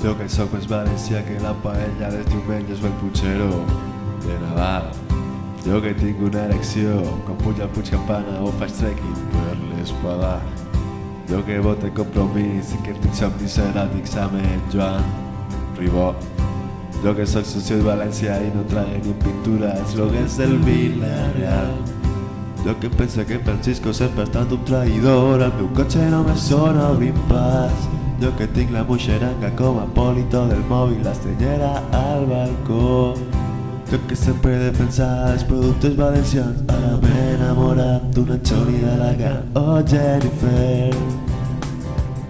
Jo que sóc més valencià que la paella dels diumenges o el Puigceró de Nadal. Jo que tinc una erecció quan puja al Puig Campana o faig trekking per l'Espadà. Jo que vote Compromís i que tinc somnis eròtics amb en Joan Ribó. Jo que soc soci de València i no trague ni pintura els loguers del Villarreal. Jo que penso que Francisco sempre ha estat un traïdor, el meu cotxe només sona obrint pas. Jo que tinc la moixeranga com a polito del mòbil, l'estrenyera al balcó. Jo que sempre he defensat els productes valencians, ara m'he enamorat d'una Choni d'Alacant. Oh Jennifer,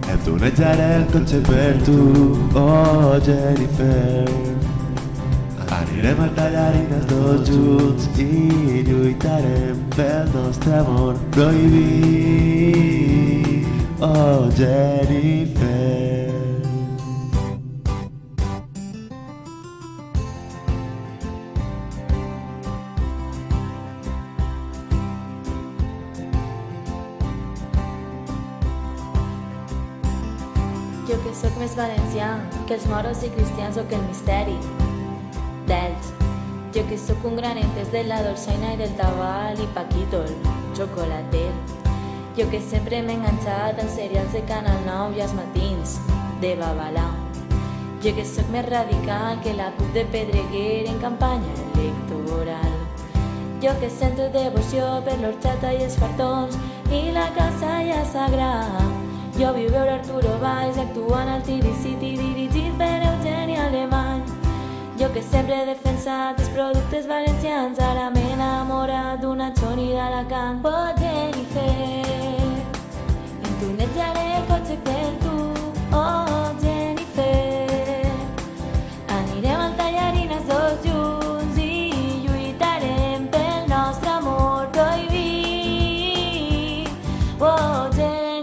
em tunejaré el cotxe per tu. Oh Jennifer, anirem a Tallarines tots junts i lluitarem pel nostre amor prohibit. Oh Jennifer. Jo que sóc més valencià que els moros i cristians o que el misteri d'ells. Jo que sóc un gran entès de la dolçaina i del tabal i Paquito, el xocolater. Jo que sempre m'he enganxat als serials de Canal 9 i als matins de Babalà. Jo que sóc més radical que la CUP de Pedreguer en campanya electoral. Jo que sento devoció per l'horxata i els fartons i la casa ja sagrada. Jo viu veure Arturo Valls actuant al TV City dirigit per Eugeni Alemany. Jo que sempre he defensat els productes valencians, ara m'he enamorat d'una Choni d'Alacant. Oh Jennifer, em tunejaré el cotxe per tu. Oh Jennifer, anirem al Tallarines tots junts i lluitarem pel nostre amor prohibit. Oh Jennifer.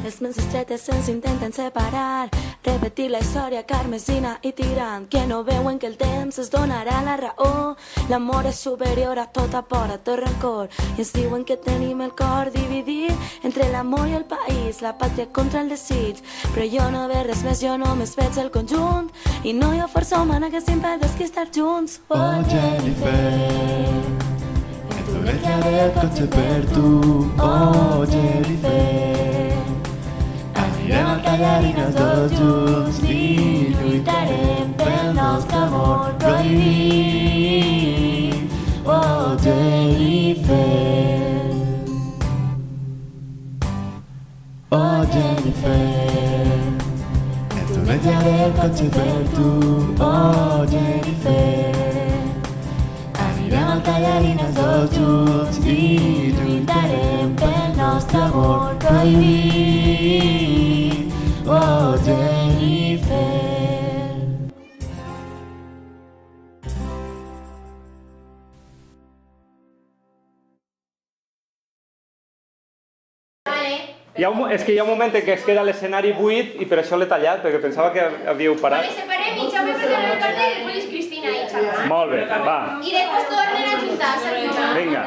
Les mans estretes se'ns intenten separar, repetir la història carmesina i tirant, que no veuen que el temps es donarà la raó. L'amor és superior a tota por, a tot rancor, i ens diuen que tenim el cor dividit entre l'amor i el país, la pàtria contra el desig. Però jo no veig res més, jo només veig el conjunt, i no hi ha força humana que s'impedeixi estar junts. Oh Jennifer, em tunejaré el cotxe per tu. Oh Jennifer, anirem a Tallarines tots junts i lluitarem pel nostre amor prohibit. Oh Jennifer, oh Jennifer, em tunejaré el cotxe per tu. Oh Jennifer, anirem a Tallarines tots junts i lluitarem pel nostre amor prohibit. Oh Jennifer. És que hi ha un moment en què es queda l'escenari buit i per això l'he tallat, perquè pensava que havíeu parat. Vale, separem i Jaume perquè no recorda i després Cristina i Xavi. Molt bé, va. I després tornen a juntar-se. Vinga.